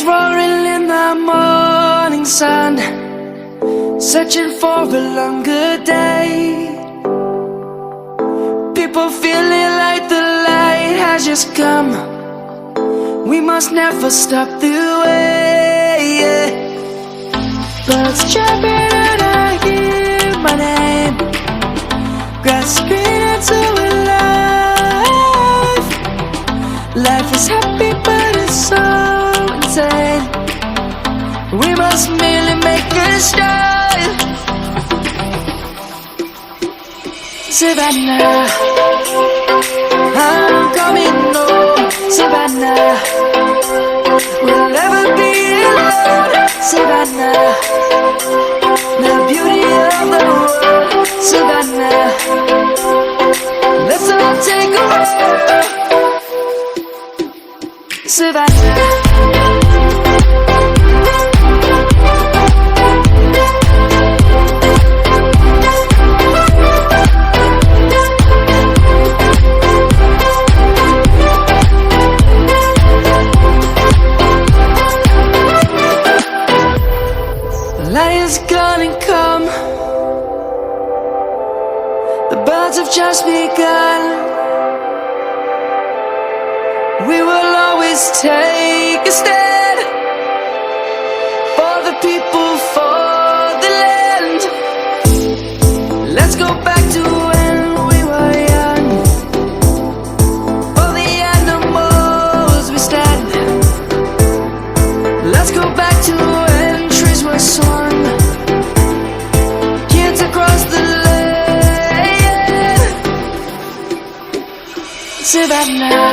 roaring in the morning sun, searching for a longer day. People feeling like the light has just come. We must never stop the way, yeah. Birds chirping and I hear my name, grasping into a life. Life is happy but it's so insane. We must merely make a start. Savannah, I'm coming home. Savannah, we'll never be alone. Savannah, the beauty of the world. Savannah, let's all take a walk. Savannah. Light is gonna come. The birds have just begun. We will always take a stand for the people, for the land. Let's go back to when we were young. For the animals we stand. Let's go back to when trees were swung. Kids across the land. Savannah,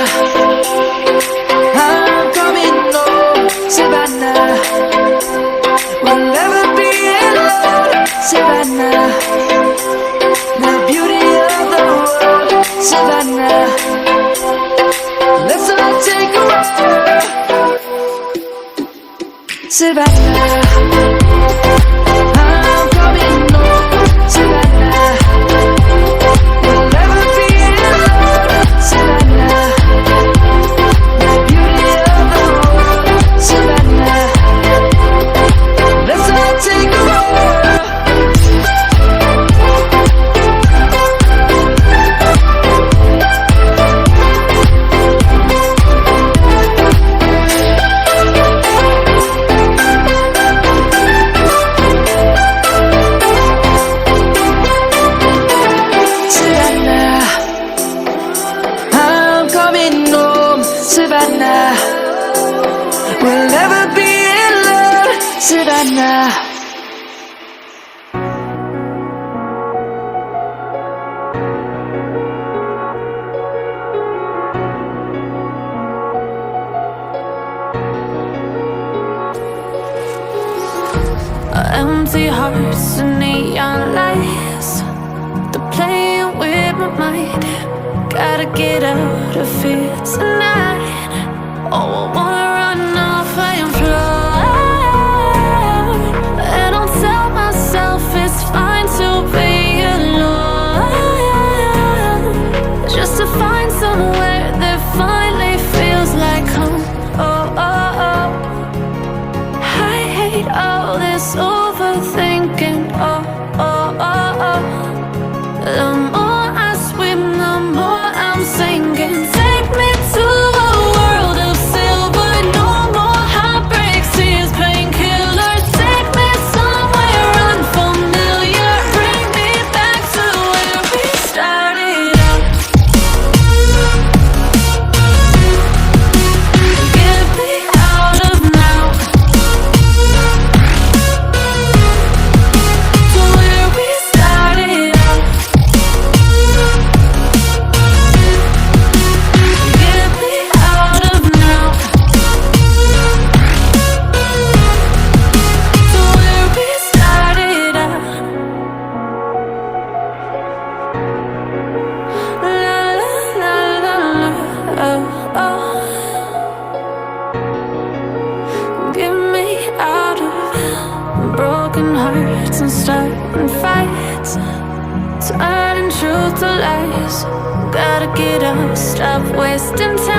I'm coming home. Savannah, we'll never be alone. Savannah, the beauty of the world. Savannah, let's all take a walk. Savannah, I'm coming home. Savannah, we'll never be alone. Savannah, the beauty of the world. Savannah, let's all take a walk. Savannah, we'll never be alone. Savannah. Empty hearts and neon lights, they're playing with my mind. Gotta get out of here tonight. Oh, I wanna run off and fly. And I'll tell myself it's fine to be alone, just to find somewhere that finally feels like home. Oh, oh, oh. I hate all this overthinking. Oh, oh, oh, oh. The more I swim, the more I'm sinking. Take me to a world of silver. No more heartbreaks, tears, painkillers. Take me somewhere unfamiliar. Bring me back to where we started out. Get me out of now, to where we started out. Get me out of now, to where we started out. La la la la la, oh, oh. Get me out of broken hearts and starting fights, turning truth to lies. Gotta get up, stop wasting time.